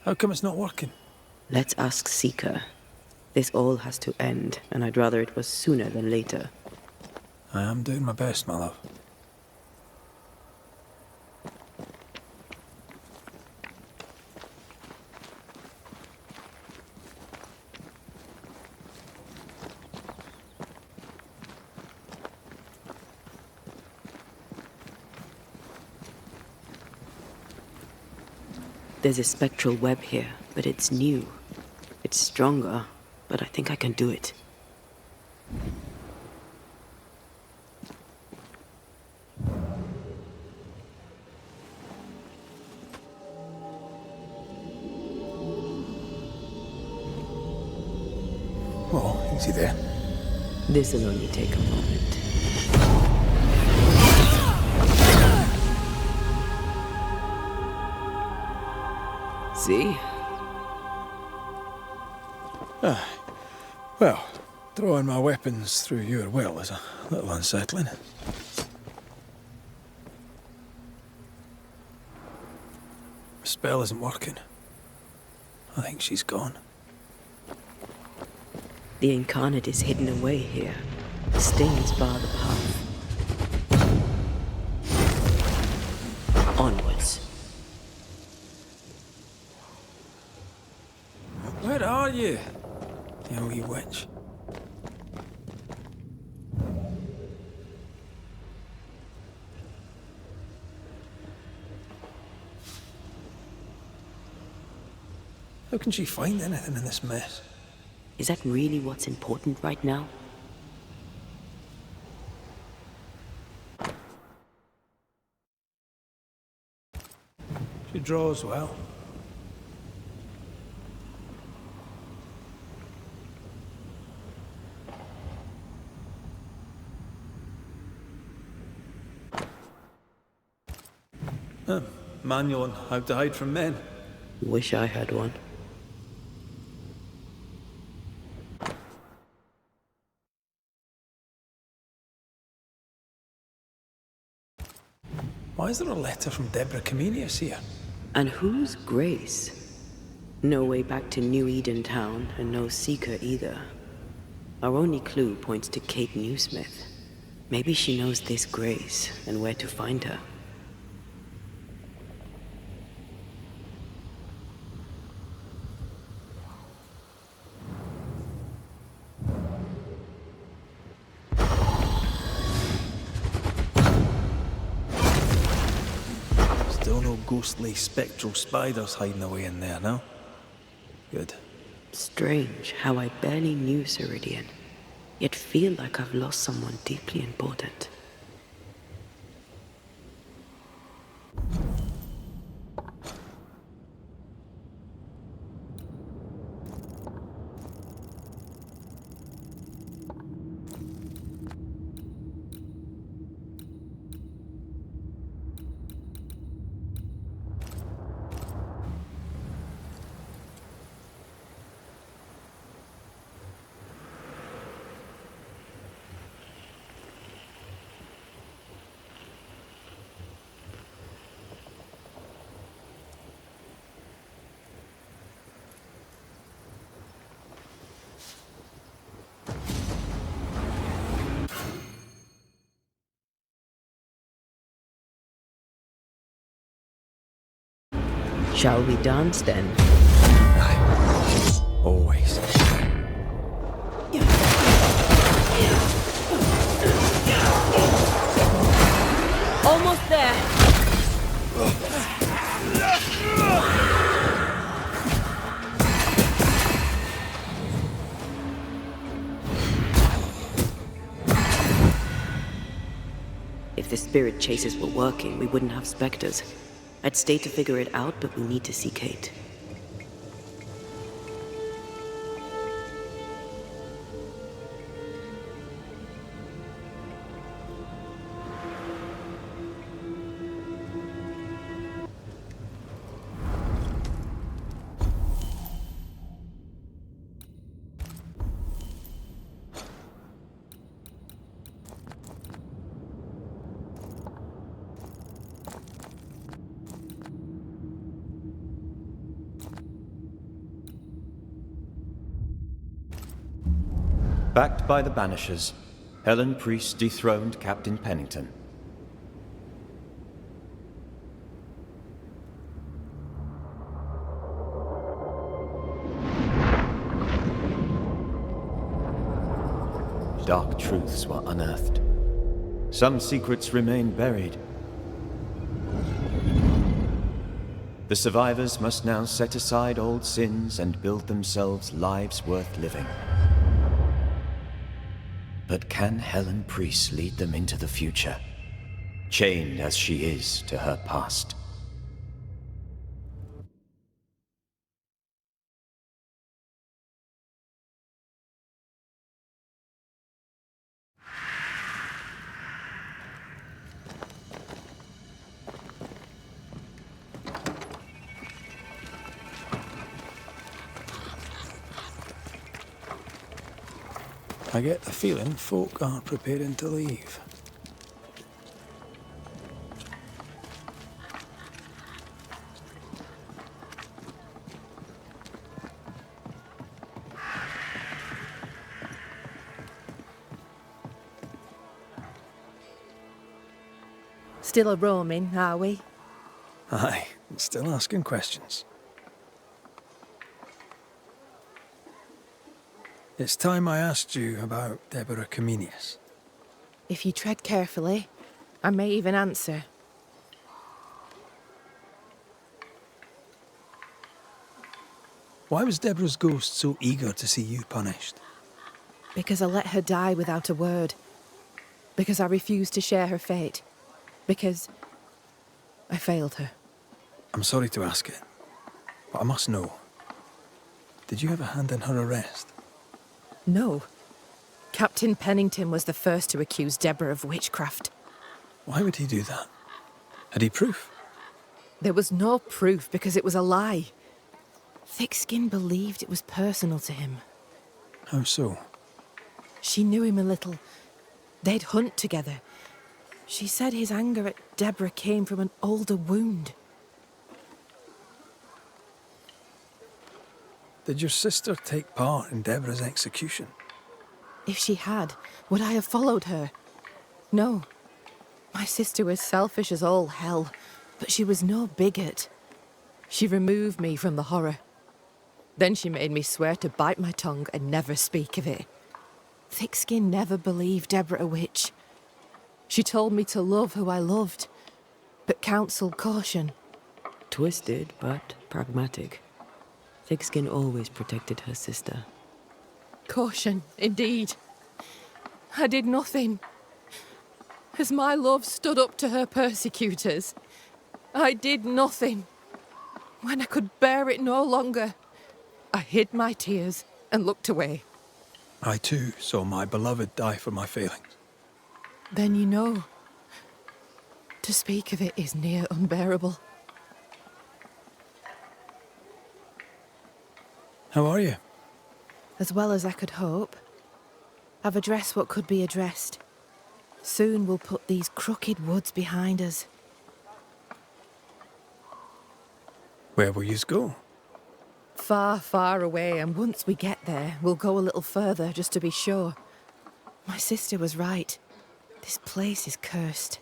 How come it's not working? Let's ask Seeker. This all has to end, and I'd rather it was sooner than later. I am doing my best, my love. There's a spectral web here, but it's new. It's stronger, but I think I can do it. Oh, easy there. This'll only take a moment. See? Well, throwing my weapons through your will is a little unsettling. The spell isn't working. I think she's gone. The incarnate is hidden away here. The stains bar the path. Onwards. Where are you, you wee witch? How can she find anything in this mess? Is that really what's important right now? She draws well. Manual on how to hide from men. Wish I had one. Why is there a letter from Deborah Comenius here? And who's Grace? No way back to New Eden Town, and no Seeker either. Our only clue points to Kate Newsmith. Maybe she knows this Grace, and where to find her. Still no ghostly, spectral spiders hiding away in there, no? Good. Strange how I barely knew Ceridian, yet feel like I've lost someone deeply important. Shall we dance then? Aye. Always. Almost there. If the spirit chases were working, we wouldn't have specters. I'd stay to figure it out, but we need to see Kate. Backed by the Banishers, Helen Priest dethroned Captain Pennington. Dark truths were unearthed. Some secrets remain buried. The survivors must now set aside old sins and build themselves lives worth living. But can Helen Priest lead them into the future, chained as she is to her past? I get the feeling folk are preparing to leave. Still a-roaming, are we? Aye, still asking questions. It's time I asked you about Deborah Comenius. If you tread carefully, I may even answer. Why was Deborah's ghost so eager to see you punished? Because I let her die without a word. Because I refused to share her fate. Because I failed her. I'm sorry to ask it, but I must know. Did you have a hand in her arrest? No. Captain Pennington was the first to accuse Deborah of witchcraft. Why would he do that? Had he proof? There was no proof because it was a lie. Thickskin believed it was personal to him. How so? She knew him a little. They'd hunt together. She said his anger at Deborah came from an older wound. Did your sister take part in Deborah's execution? If she had, would I have followed her? No. My sister was selfish as all hell, but she was no bigot. She removed me from the horror. Then she made me swear to bite my tongue and never speak of it. Thickskin never believed Deborah a witch. She told me to love who I loved, but counselled caution. Twisted, but pragmatic. Thickskin always protected her sister. Caution, indeed. I did nothing. As my love stood up to her persecutors, I did nothing. When I could bear it no longer, I hid my tears and looked away. I too saw my beloved die for my failings. Then you know. To speak of it is near unbearable. How are you? As well as I could hope. I've addressed what could be addressed. Soon we'll put these crooked woods behind us. Where will yous go? Far, far away, and once we get there, we'll go a little further just to be sure. My sister was right. This place is cursed.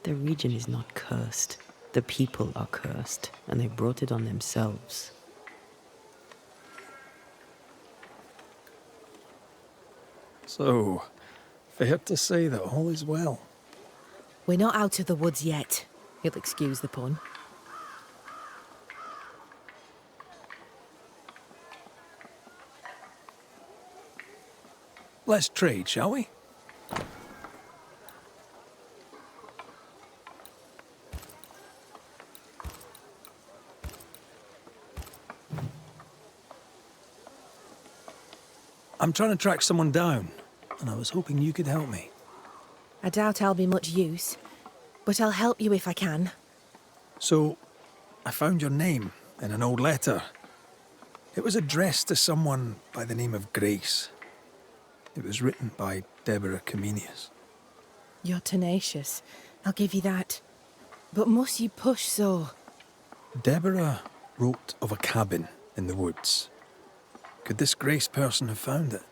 The region is not cursed. The people are cursed, and they brought it on themselves. So, fair to say that all is well. We're not out of the woods yet. You'll excuse the pun. Let's trade, shall we? I'm trying to track someone down, and I was hoping you could help me. I doubt I'll be much use, but I'll help you if I can. So, I found your name in an old letter. It was addressed to someone by the name of Grace. It was written by Deborah Comenius. You're tenacious, I'll give you that. But must you push so? Deborah wrote of a cabin in the woods. Could this Grace person have found it?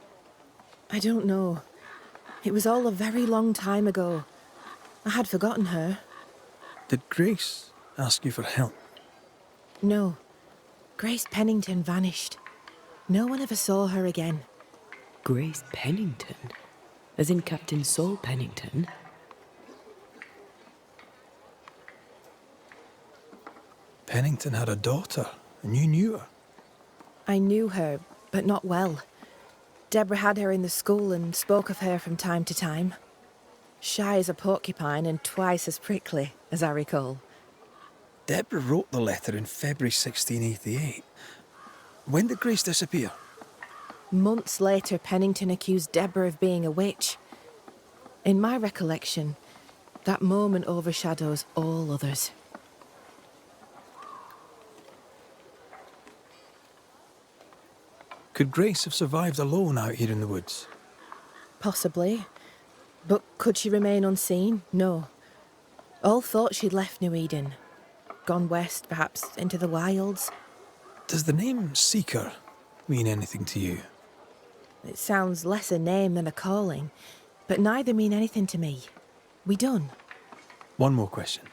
I don't know. It was all a very long time ago. I had forgotten her. Did Grace ask you for help? No. Grace Pennington vanished. No one ever saw her again. Grace Pennington? As in Captain Saul Pennington? Pennington had a daughter, and you knew her. I knew her, but not well. Deborah had her in the school and spoke of her from time to time. Shy as a porcupine and twice as prickly, as I recall. Deborah wrote the letter in February 1688. When did Grace disappear? Months later, Pennington accused Deborah of being a witch. In my recollection, that moment overshadows all others. Could Grace have survived alone out here in the woods? Possibly. But could she remain unseen? No. All thought she'd left New Eden. Gone west, perhaps, into the wilds. Does the name Seeker mean anything to you? It sounds less a name than a calling, but neither mean anything to me. We done. One more question.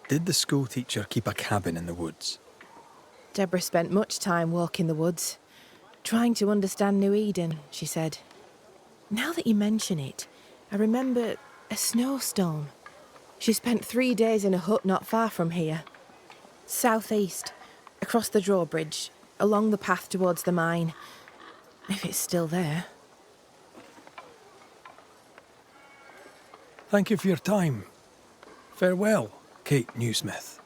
Did the school teacher keep a cabin in the woods? Deborah spent much time walking the woods, trying to understand New Eden, she said. Now that you mention it, I remember a snowstorm. She spent 3 days in a hut not far from here. Southeast, across the drawbridge, along the path towards the mine. If it's still there. Thank you for your time. Farewell, Kate Newsmith.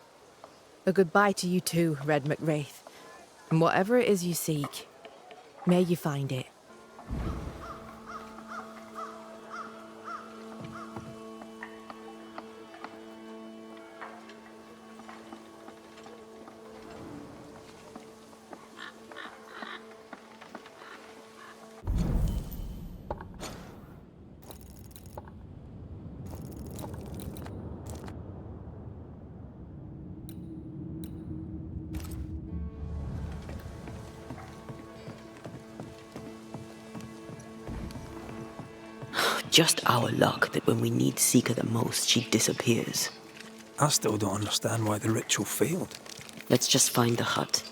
A goodbye to you too, Red McWraith. And whatever it is you seek, may you find it. Just our luck that when we need Seeker the most, she disappears. I still don't understand why the ritual failed. Let's just find the hut.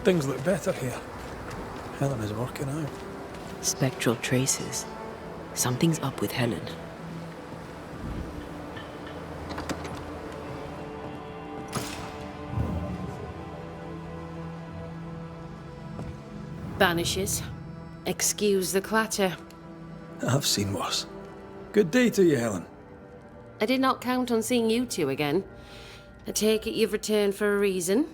Things look better here. Helen is working out. Spectral traces. Something's up with Helen. Banishers. Excuse the clatter. I've seen worse. Good day to you, Helen. I did not count on seeing you two again. I take it you've returned for a reason?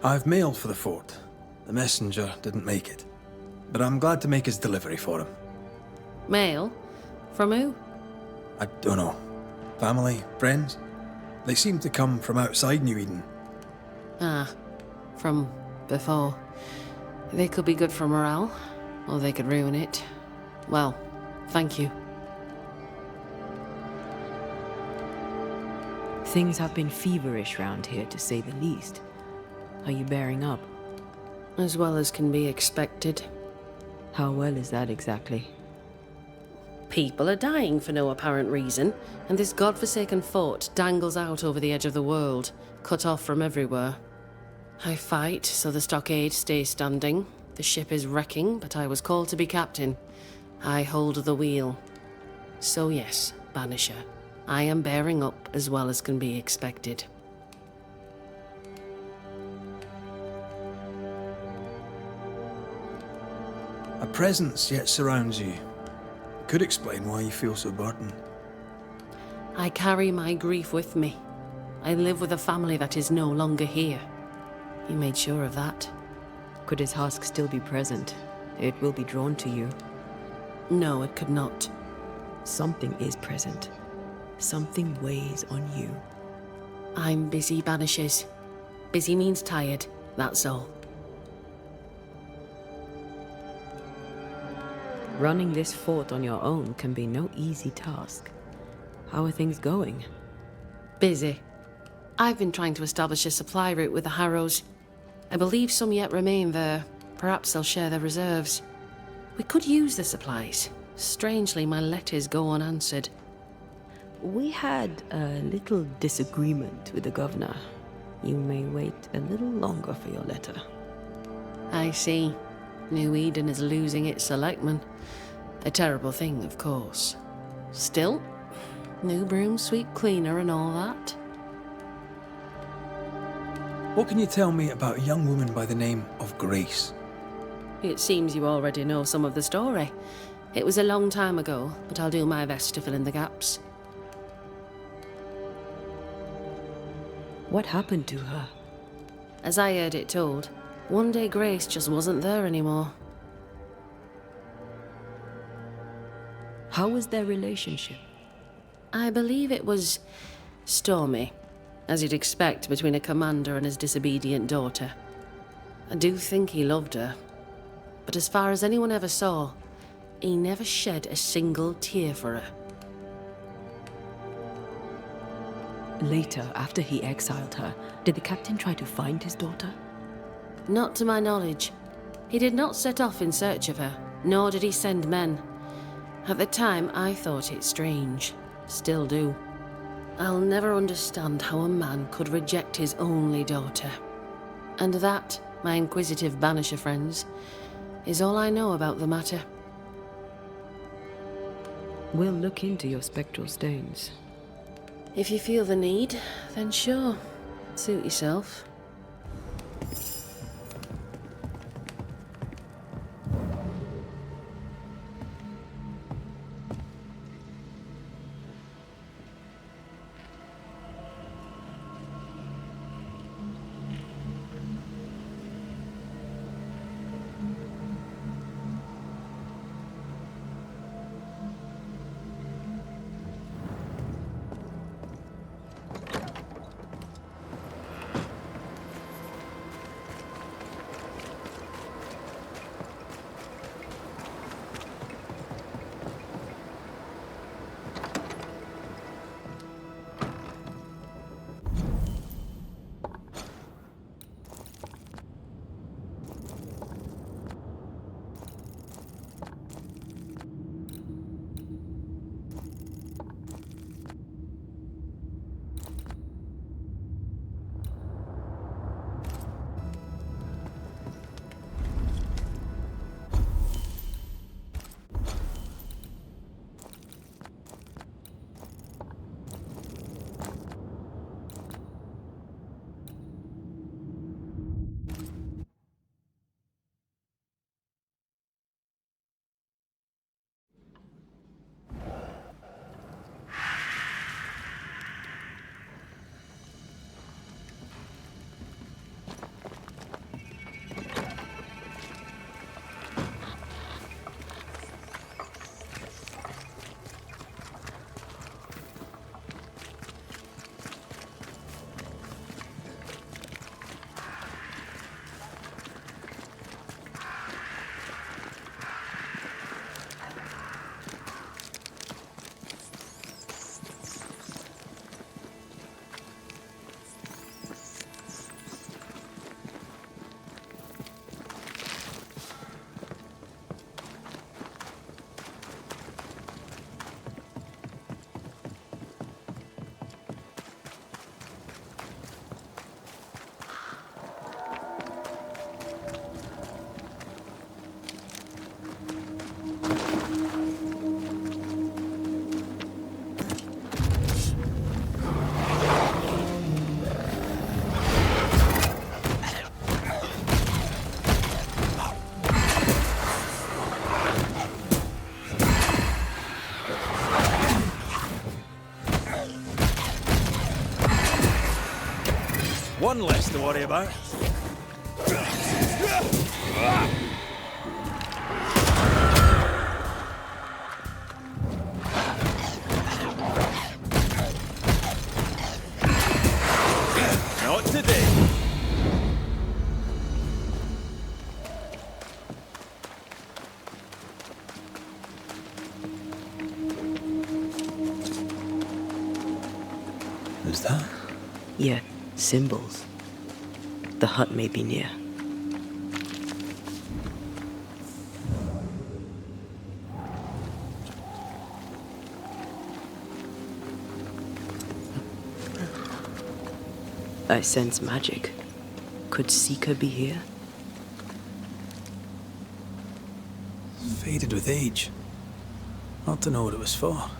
I've mailed for the fort. The messenger didn't make it. But I'm glad to make his delivery for him. Mail? From who? I don't know. Family? Friends? They seem to come from outside New Eden. Ah, from before. They could be good for morale, or they could ruin it. Well, thank you. Things have been feverish round here, to say the least. Are you bearing up? As well as can be expected. How well is that exactly? People are dying for no apparent reason, and this godforsaken fort dangles out over the edge of the world, cut off from everywhere. I fight so the stockade stays standing. The ship is wrecking, but I was called to be captain. I hold the wheel. So yes, Banisher, I am bearing up as well as can be expected. A presence yet surrounds you. Could explain why you feel so burdened. I carry my grief with me. I live with a family that is no longer here. You made sure of that? Could his husk still be present? It will be drawn to you. No, it could not. Something is present. Something weighs on you. I'm busy, Banishers. Busy means tired, that's all. Running this fort on your own can be no easy task. How are things going? Busy. I've been trying to establish a supply route with the Harrows. I believe some yet remain there. Perhaps they'll share their reserves. We could use the supplies. Strangely, my letters go unanswered. We had a little disagreement with the governor. You may wait a little longer for your letter. I see. New Eden is losing its selectmen. A terrible thing, of course. Still, new broom sweep cleaner and all that. What can you tell me about a young woman by the name of Grace? It seems you already know some of the story. It was a long time ago, but I'll do my best to fill in the gaps. What happened to her? As I heard it told, one day Grace just wasn't there anymore. How was their relationship? I believe it was stormy, as you'd expect between a commander and his disobedient daughter. I do think he loved her, but as far as anyone ever saw, he never shed a single tear for her. Later, after he exiled her, did the captain try to find his daughter? Not to my knowledge. He did not set off in search of her, nor did he send men. At the time, I thought it strange. Still do. I'll never understand how a man could reject his only daughter. And that, my inquisitive Banisher friends, is all I know about the matter. We'll look into your spectral stains. If you feel the need, then sure. Suit yourself. One less to worry about. Not today. Who's that? Yeah, symbols. The hut may be near. I sense magic. Could Seeker be here? Faded with age. Not to know what it was for.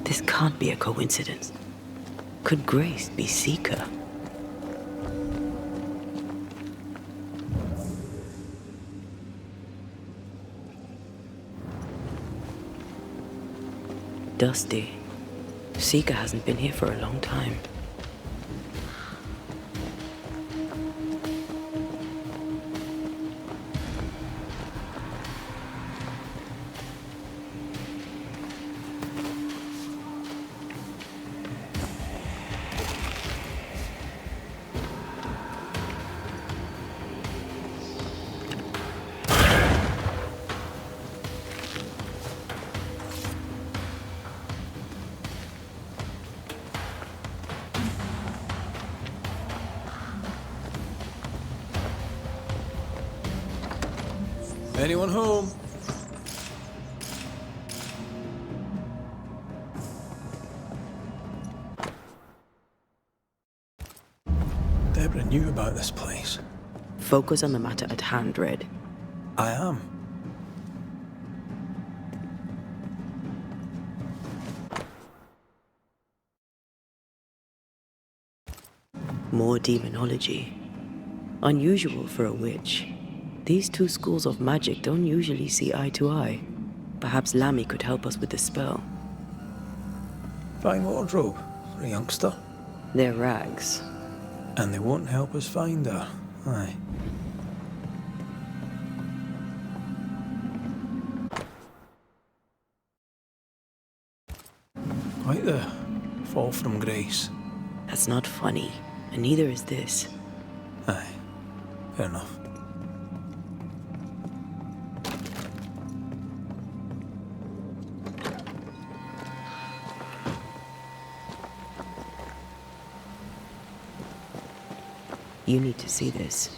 This can't be a coincidence. Could Grace be Seeker? dusty. Seeker hasn't been here for a long time. Anyone home? Deborah knew about this place. Focus on the matter at hand, Red. I am. More demonology. Unusual for a witch. These two schools of magic don't usually see eye to eye. Perhaps Lammy could help us with the spell. Fine wardrobe for a youngster. They're rags. And they won't help us find her. Aye. Quite the fall from grace. That's not funny, and neither is this. Aye. Fair enough. You need to see this.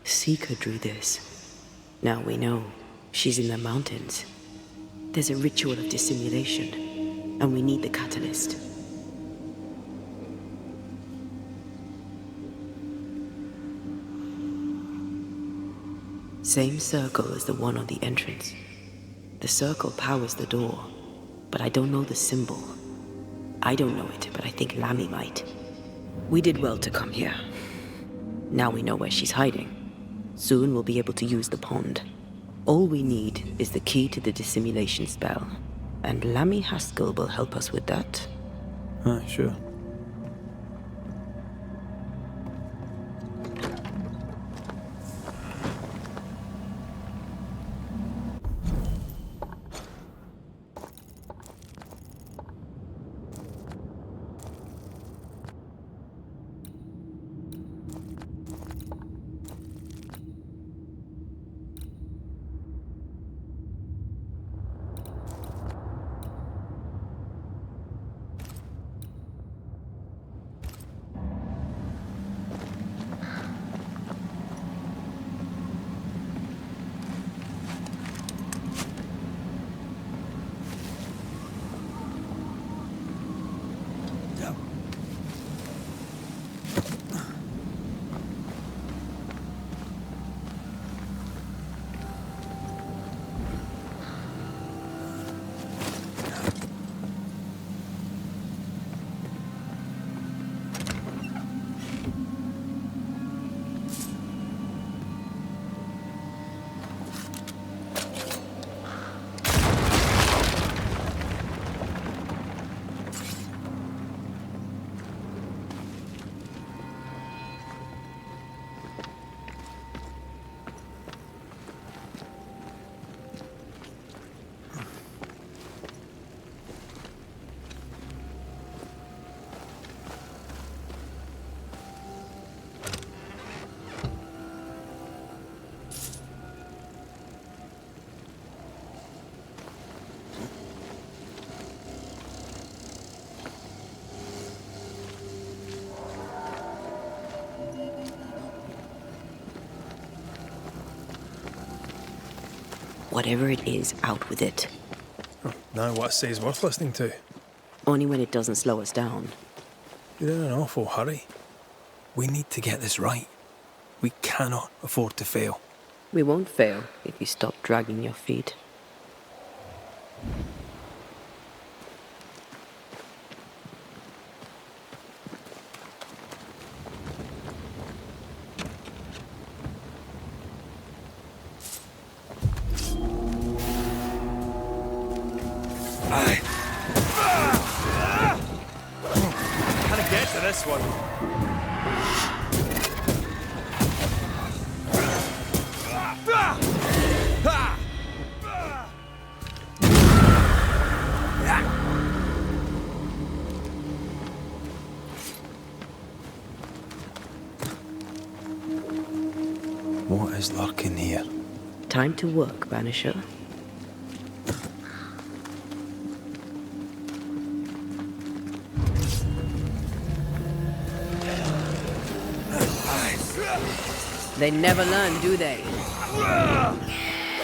Seeker drew this. Now we know she's in the mountains. There's a ritual of dissimulation, and we need the catalyst. Same circle as the one on the entrance. The circle powers the door, but I don't know the symbol. I don't know it, but I think Lammy might. We did well to come here. Now we know where she's hiding. Soon we'll be able to use the pond. All we need is the key to the dissimulation spell, and Lammy Haskell will help us with that. Aye, sure. Whatever it is, out with it. Now what I say is worth listening to. Only when it doesn't slow us down. You're in an awful hurry. We need to get this right. We cannot afford to fail. We won't fail if you stop dragging your feet. Can I get to this one? What is lurking here? Time to work, Banisher. They never learn, do they?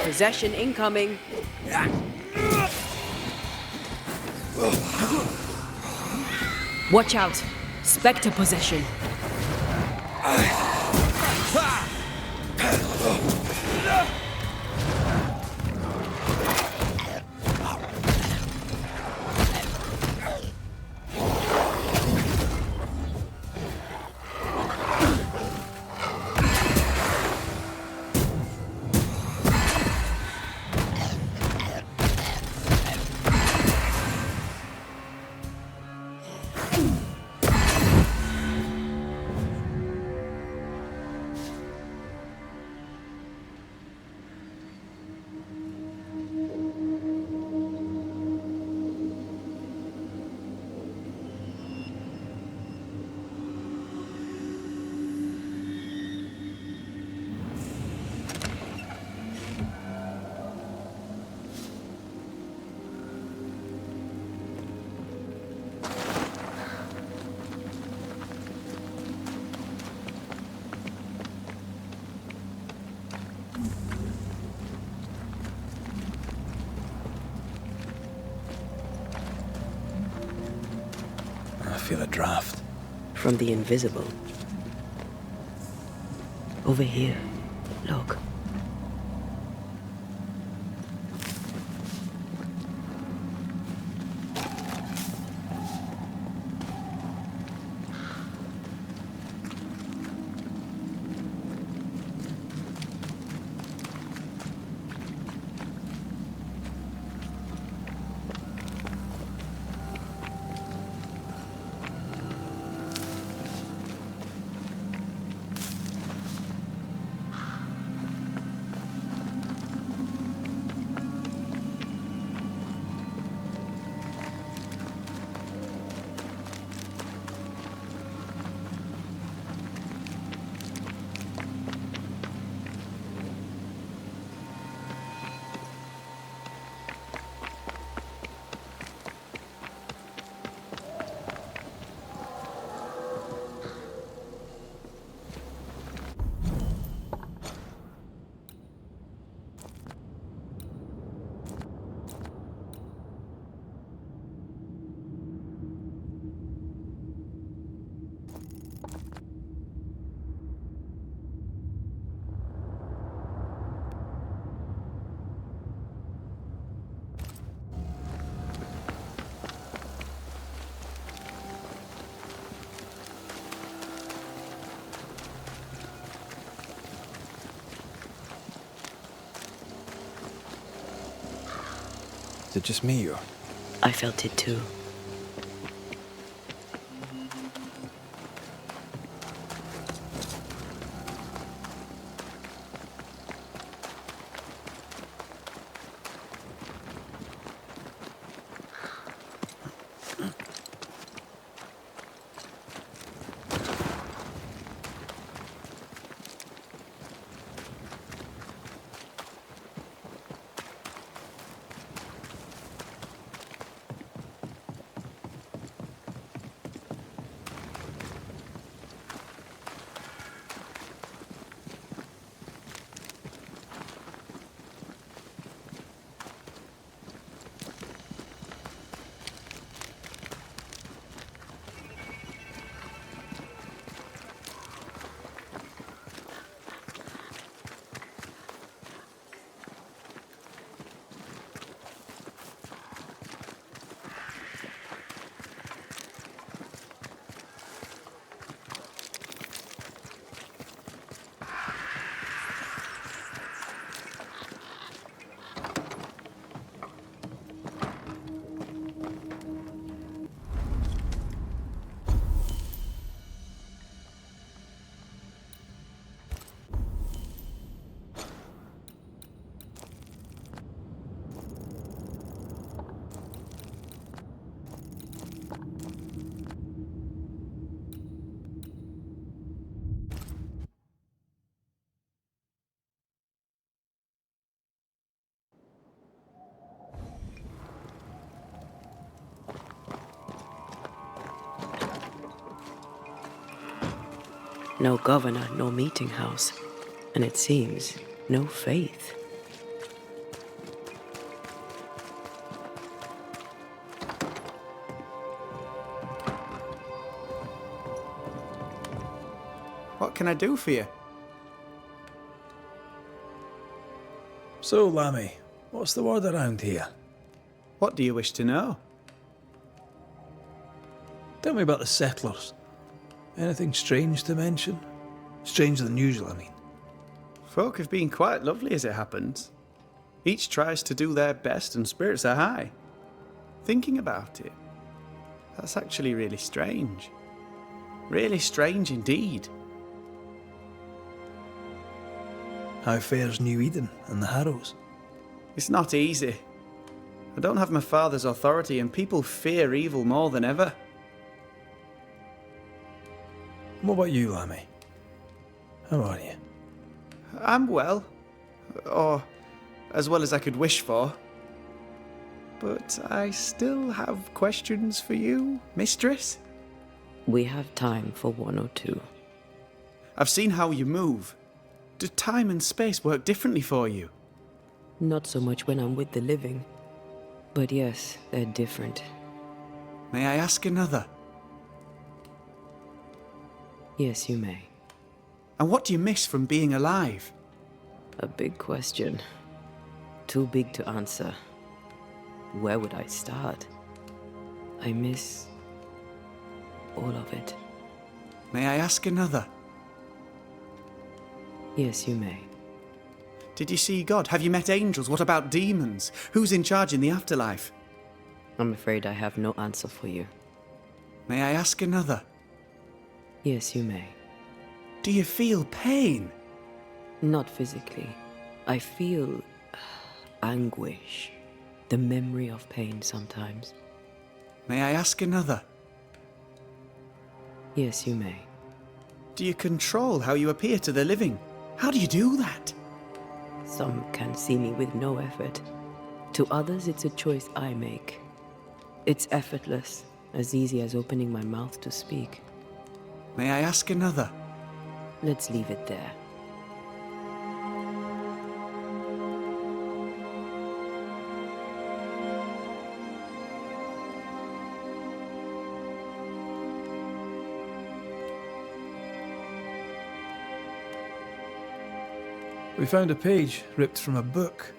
Possession incoming. Watch out! Spectre possession. I feel a draft. From the invisible. Over here. Look. Is it just me or? I felt it too. no governor, no meeting house. And it seems, no faith. What can I do for you? So, Lammy, what's the word around here? What do you wish to know? Tell me about the settlers. Anything strange to mention? Stranger than usual, I mean. Folk have been quite lovely as it happens. Each tries to do their best and spirits are high. Thinking about it, that's actually really strange. Really strange indeed. How fares New Eden and the Harrows? It's not easy. I don't have my father's authority and people fear evil more than ever. What about you, Lammy? How are you? I'm well. Or as well as I could wish for. But I still have questions for you, mistress. We have time for one or two. I've seen how you move. Do time and space work differently for you? Not so much when I'm with the living. But yes, they're different. May I ask another? Yes, you may. And what do you miss from being alive? A big question. Too big to answer. Where would I start? I miss all of it. May I ask another? Yes, you may. Did you see God? Have you met angels? What about demons? Who's in charge in the afterlife? I'm afraid I have no answer for you. May I ask another? Yes, you may. Do you feel pain? Not physically. I feel anguish. The memory of pain sometimes. May I ask another? Yes, you may. Do you control how you appear to the living? How do you do that? Some can see me with no effort. To others, it's a choice I make. It's effortless, as easy as opening my mouth to speak. May I ask another? Let's leave it there. We found a page ripped from a book.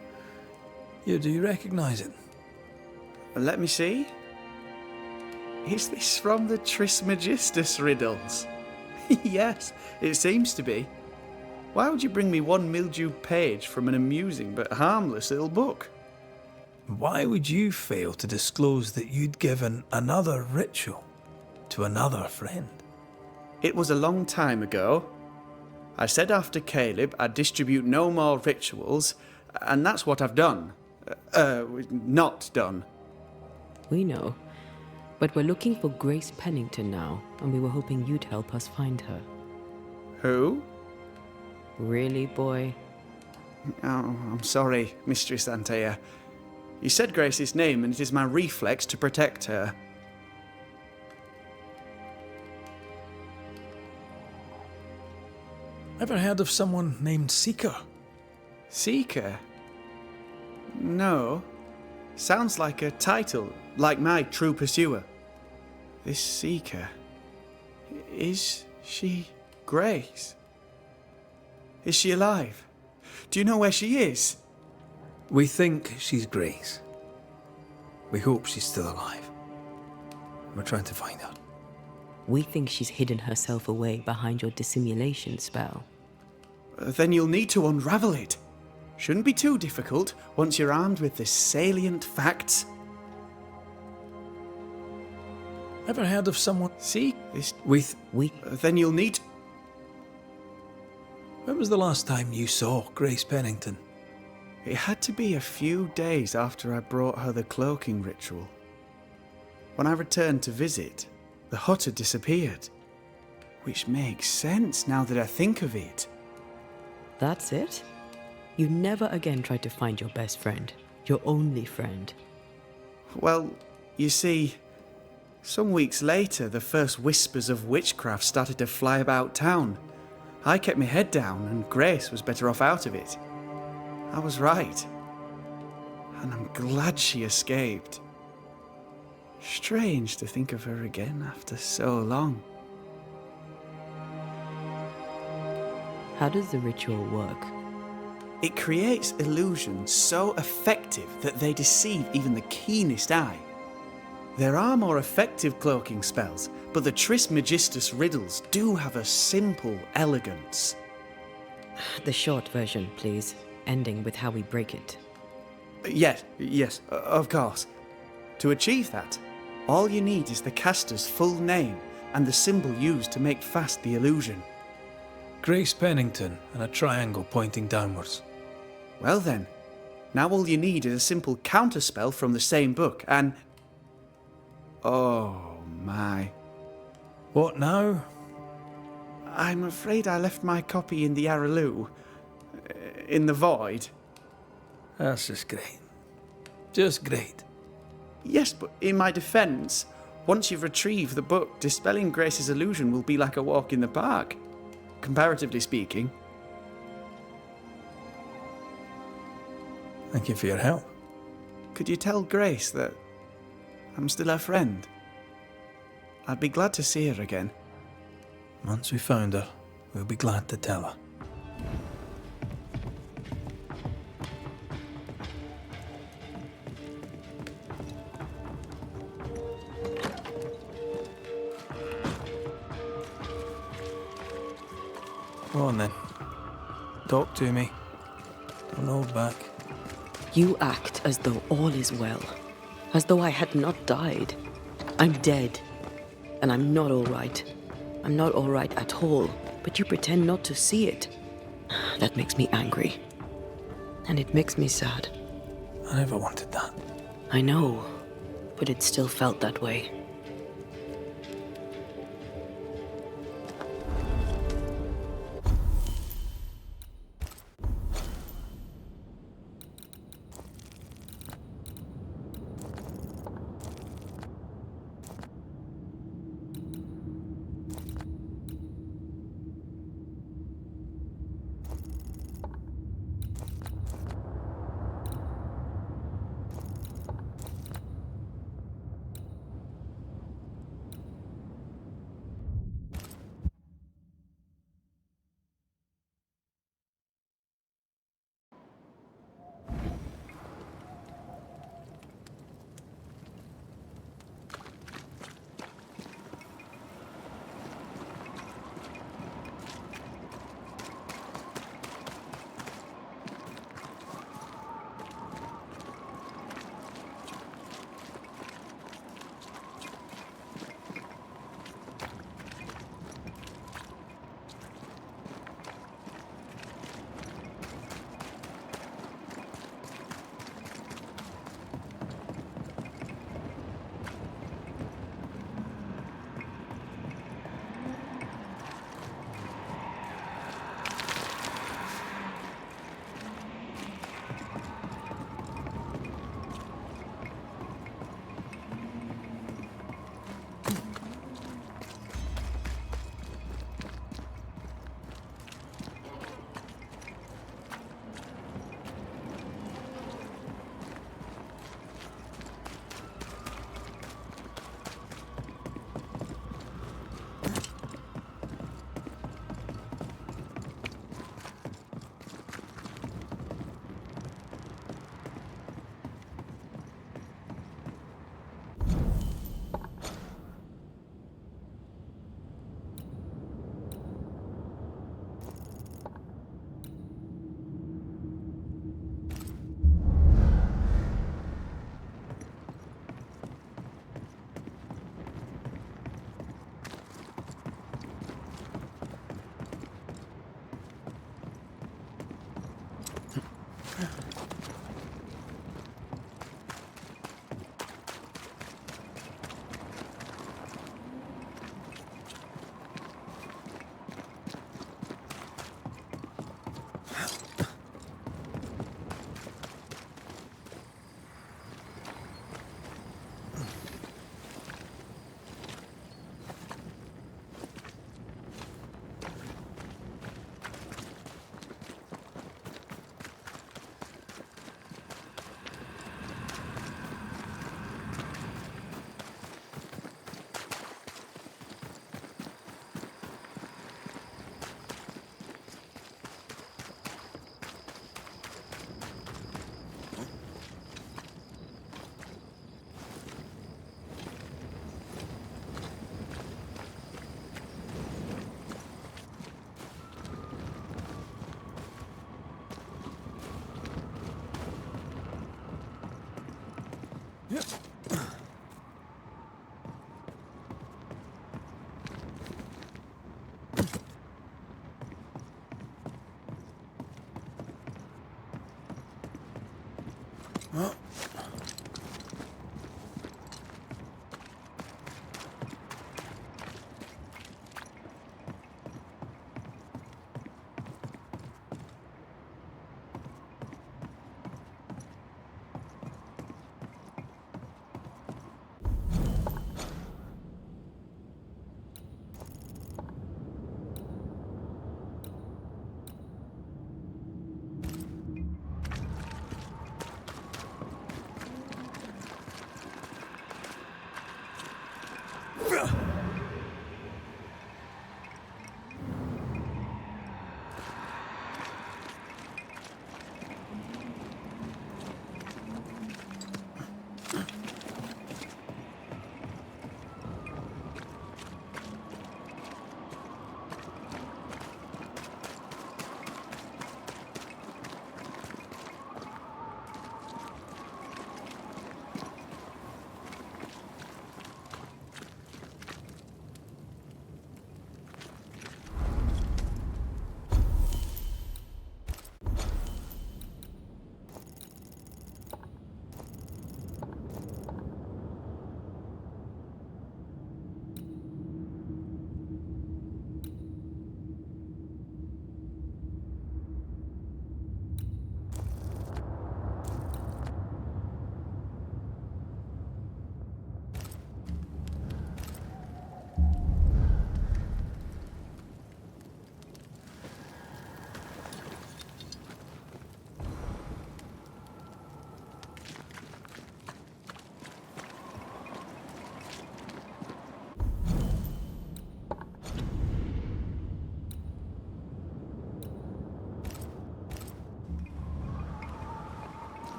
Yeah, do you recognize it? Let me see. Is this from the Trismegistus riddles? Yes, it seems to be. Why would you bring me one mildewed page from an amusing but harmless little book? Why would you fail to disclose that you'd given another ritual to another friend? It was a long time ago. I said after Caleb I'd distribute no more rituals, and that's what I've done. Not done. We know. But we're looking for Grace Pennington now, and we were hoping you'd help us find her. Who? Really, boy? Oh, I'm sorry, Mistress Antea. You said Grace's name, and it is my reflex to protect her. Ever heard of someone named Seeker? Seeker? No. Sounds like a title, like my true pursuer. This Seeker... Is she Grace? Is she alive? Do you know where she is? We think she's Grace. We hope she's still alive. We're trying to find her. We think she's hidden herself away behind your dissimulation spell. Then you'll need to unravel it. Shouldn't be too difficult once you're armed with the salient facts. Ever heard of someone? See? This... We... Then you'll need... When was the last time you saw Grace Pennington? It had to be a few days after I brought her the cloaking ritual. When I returned to visit, the hut had disappeared. Which makes sense now that I think of it. That's it? You never again tried to find your best friend. Your only friend. Well, you see, Some weeks later, the first whispers of witchcraft started to fly about town. I kept my head down, and Grace was better off out of it. I was right. And I'm glad she escaped. Strange to think of her again after so long. How does the ritual work? It creates illusions so effective that they deceive even the keenest eye. There are more effective cloaking spells, but the Trismegistus riddles do have a simple elegance. The short version, please, ending with how we break it. Yes, of course. To achieve that, all you need is the caster's full name and the symbol used to make fast the illusion. Grace Pennington and a triangle pointing downwards. Well then, now all you need is a simple counterspell from the same book and... Oh my. What now? I'm afraid I left my copy in the Araloo. In the void. That's just great. Just great. Yes, but in my defence, once you've retrieved the book, dispelling Grace's illusion will be like a walk in the park. Comparatively speaking. Thank you for your help. Could you tell Grace that I'm still her friend? I'd be glad to see her again. Once we found her, we'll be glad to tell her. Go on then. Talk to me. Don't hold back. You act as though all is well, as though I had not died. I'm dead, and I'm not all right. I'm not all right at all, but you pretend not to see it. That makes me angry, and it makes me sad. I never wanted that. I know, but it still felt that way.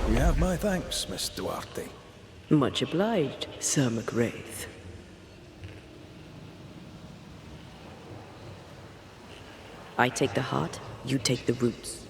You have my thanks, Miss Duarte. Much obliged, Sir McRaith. I take the heart, you take the roots.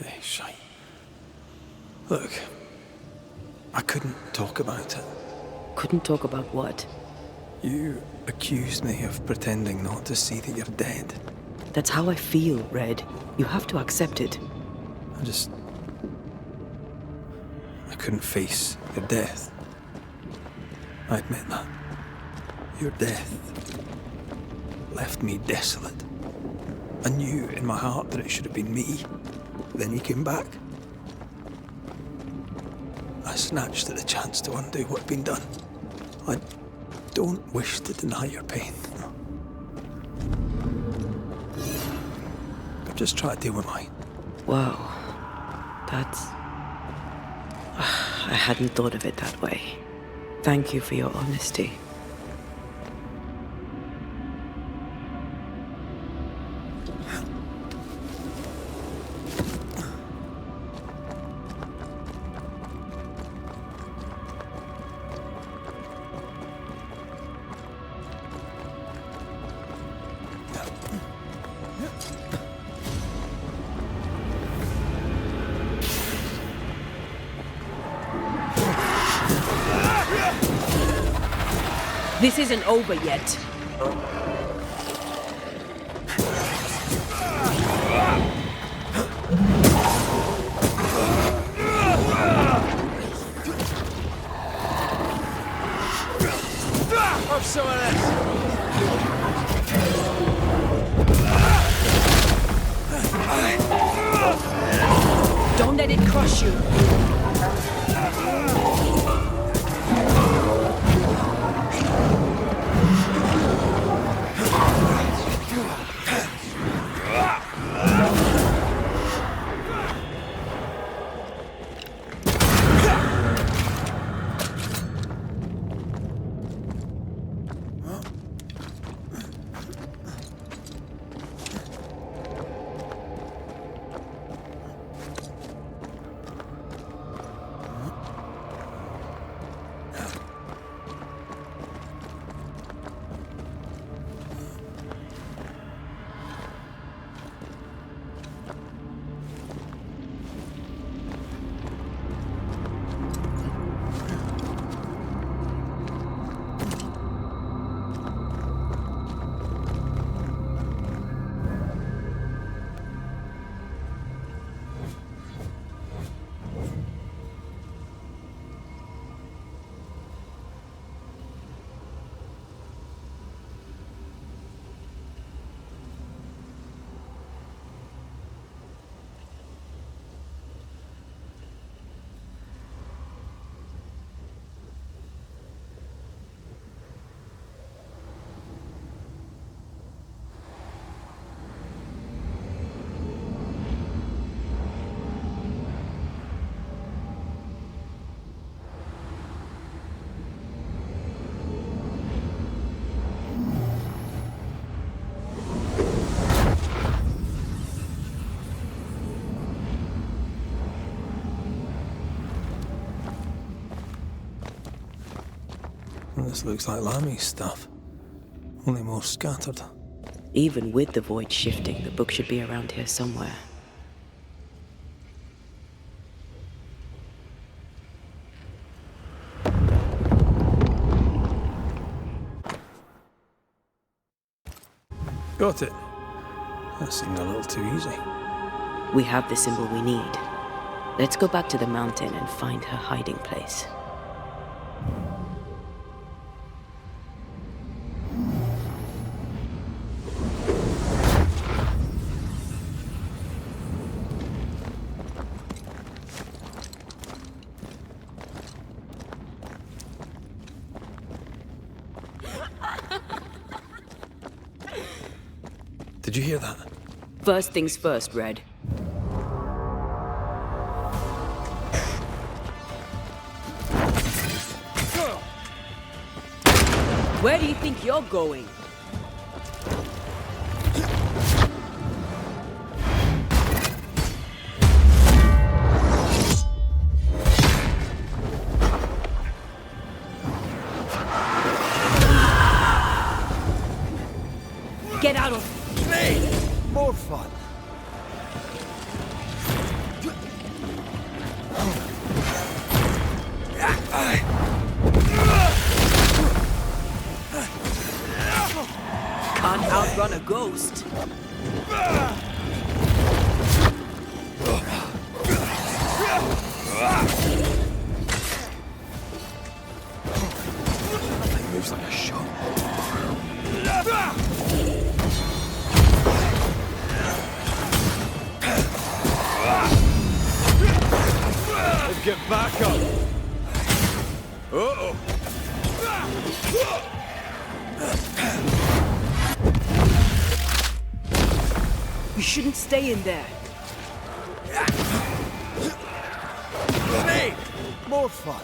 Okay, shite. Look, I couldn't talk about it. Couldn't talk about what? You accused me of pretending not to see that you're dead. That's how I feel, Red. You have to accept it. I couldn't face your death. I admit that. Your death left me desolate. I knew in my heart that it should have been me. Then you came back. I snatched at the chance to undo what had been done. I don't wish to deny your pain. But just try to deal with mine. Whoa. That's... I hadn't thought of it that way. Thank you for your honesty. This isn't over yet. Have some of this! Don't let it crush you. This looks like Lami's stuff, only more scattered. Even with the void shifting, the book should be around here somewhere. Got it. That seemed a little too easy. We have the symbol we need. Let's go back to the mountain and find her hiding place. Did you hear that? First things first, Red. Where do you think you're going? Get out of... More fun. Can't outrun a ghost. That thing moves like a shot. Uh-oh. You shouldn't stay in there. Hey! More fun.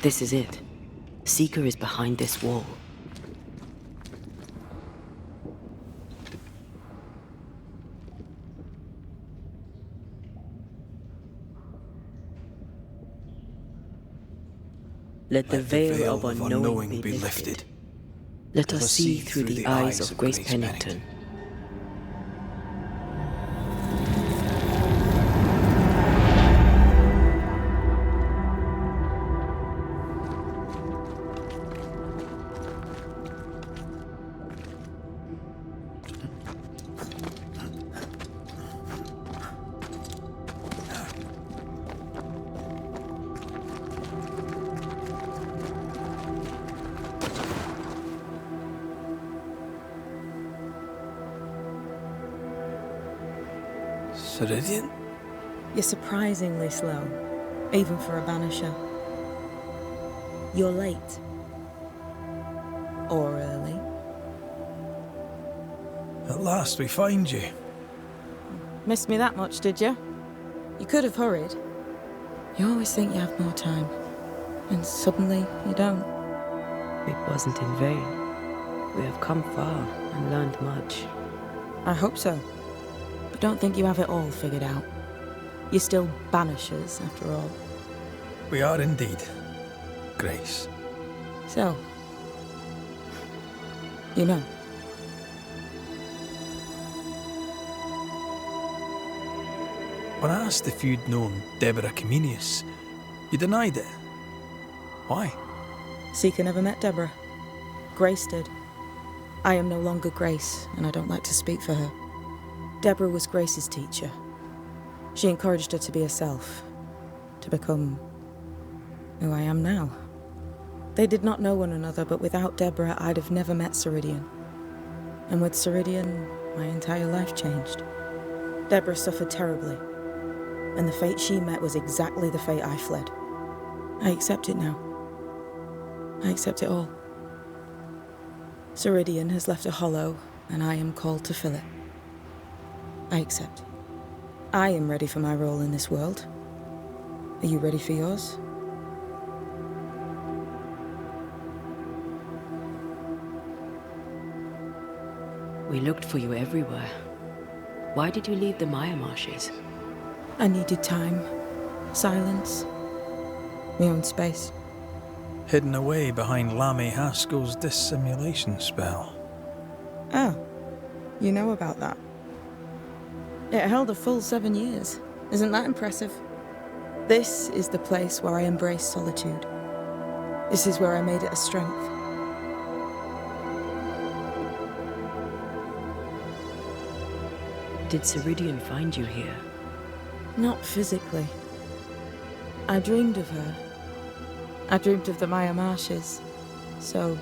This is it. Seeker is behind this wall. Let the veil of unknowing be lifted. Let us see through the eyes of Grace Pennington. Ceridian? You're surprisingly slow, even for a banisher. You're late. Or early. At last we find you. Missed me that much, did you? You could have hurried. You always think you have more time, and suddenly you don't. It wasn't in vain. We have come far and learned much. I hope so. But don't think you have it all figured out. You're still banishers, after all. We are indeed, Grace. So, you know. When I asked if you'd known Deborah Comenius, you denied it. Why? Seeker never met Deborah. Grace did. I am no longer Grace, and I don't like to speak for her. Deborah was Grace's teacher. She encouraged her to be herself, to become who I am now. They did not know one another, but without Deborah, I'd have never met Ceridian. And with Ceridian, my entire life changed. Deborah suffered terribly, and the fate she met was exactly the fate I fled. I accept it now. I accept it all. Ceridian has left a hollow, and I am called to fill it. I accept. I am ready for my role in this world. Are you ready for yours? We looked for you everywhere. Why did you leave the Maya marshes? I needed time, silence, my own space. Hidden away behind Lammy Haskell's dissimulation spell. Oh, you know about that. It held a full 7 years. Isn't that impressive? This is the place where I embrace solitude. This is where I made it a strength. Did Ceridian find you here? Not physically. I dreamed of her. I dreamed of the Maya marshes. So,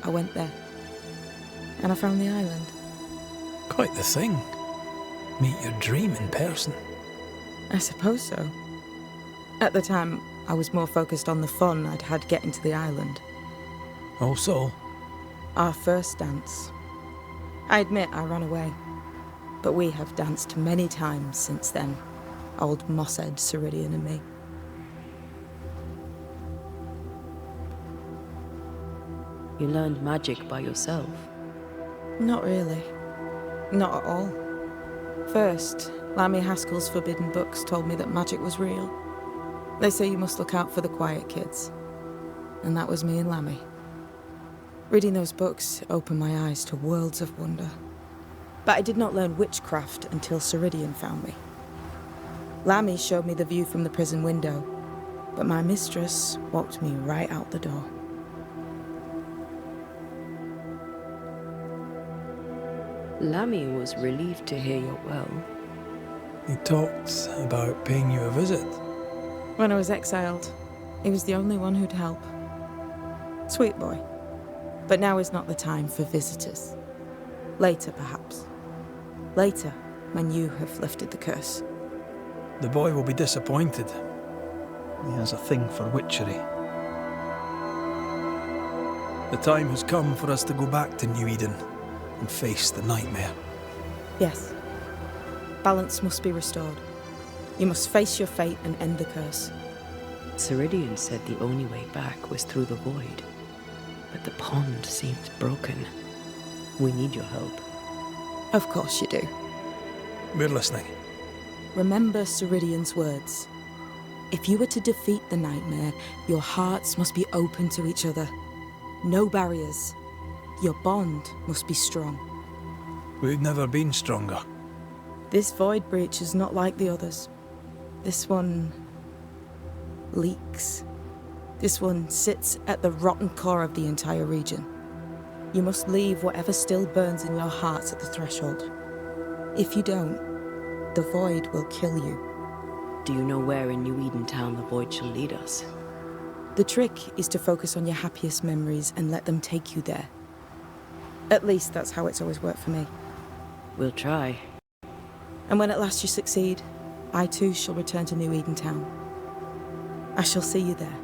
I went there. And I found the island. Quite the thing. Meet your dream in person. I suppose so. At the time, I was more focused on the fun I'd had getting to the island. Also, Our first dance. I admit I ran away. But we have danced many times since then. Old Mosshead, Ceridian and me. You learned magic by yourself? Not really. Not at all. First, Lammy Haskell's forbidden books told me that magic was real. They say you must look out for the quiet kids. And that was me and Lammy. Reading those books opened my eyes to worlds of wonder. But I did not learn witchcraft until Ceridian found me. Lammy showed me the view from the prison window, but my mistress walked me right out the door. Lammy was relieved to hear you're well. he talked about paying you a visit. When I was exiled, he was the only one who'd help. Sweet boy. But now is not the time for visitors. Later, perhaps. Later, when you have lifted the curse. The boy will be disappointed. He has a thing for witchery. The time has come for us to go back to New Eden and face the nightmare. Yes. Balance must be restored. You must face your fate and end the curse. Ceridian said the only way back was through the void. But the pond seems broken. We need your help. Of course you do. We're listening. Remember Ceridian's words. If you were to defeat the nightmare, your hearts must be open to each other. No barriers. Your bond must be strong. We've never been stronger. This void breach is not like the others. This one leaks. This one sits at the rotten core of the entire region. You must leave whatever still burns in your hearts at the threshold. If you don't, the void will kill you. Do you know where in New Eden Town the void shall lead us? The trick is to focus on your happiest memories and let them take you there. At least that's how it's always worked for me. We'll try. And when at last you succeed, I too shall return to New Eden Town. I shall see you there.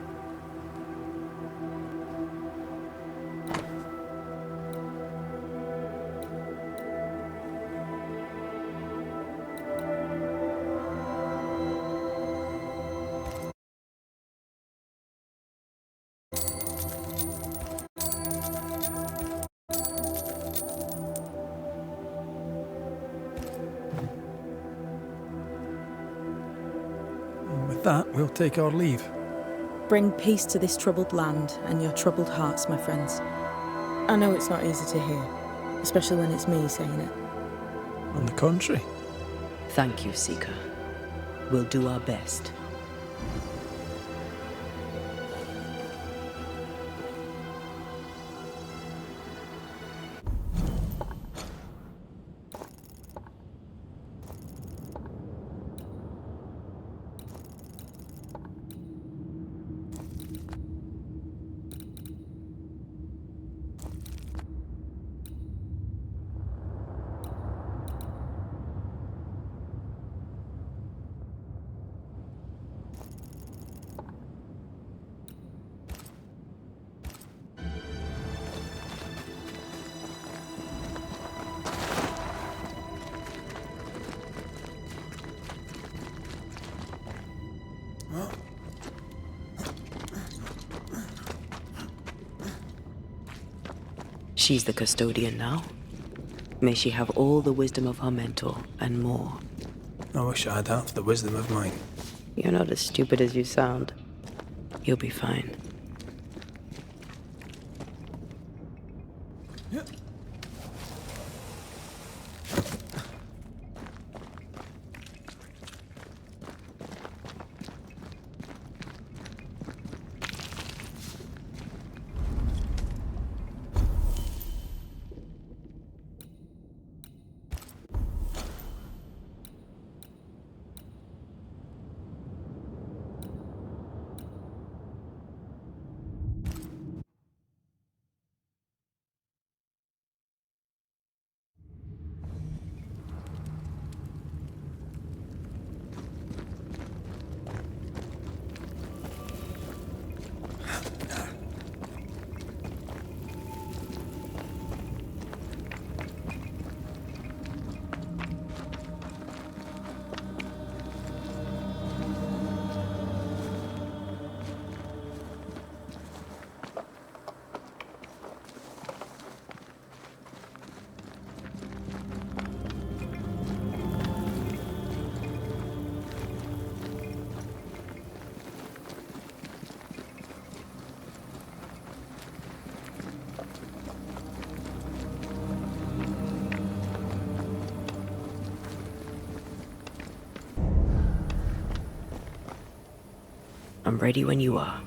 With that, we'll take our leave. Bring peace to this troubled land and your troubled hearts, my friends. I know it's not easy to hear, especially when it's me saying it. On the contrary. Thank you, Seeker. We'll do our best. She's the custodian now. May she have all the wisdom of her mentor, and more. I wish I had half the wisdom of mine. You're not as stupid as you sound. You'll be fine. I'm ready when you are.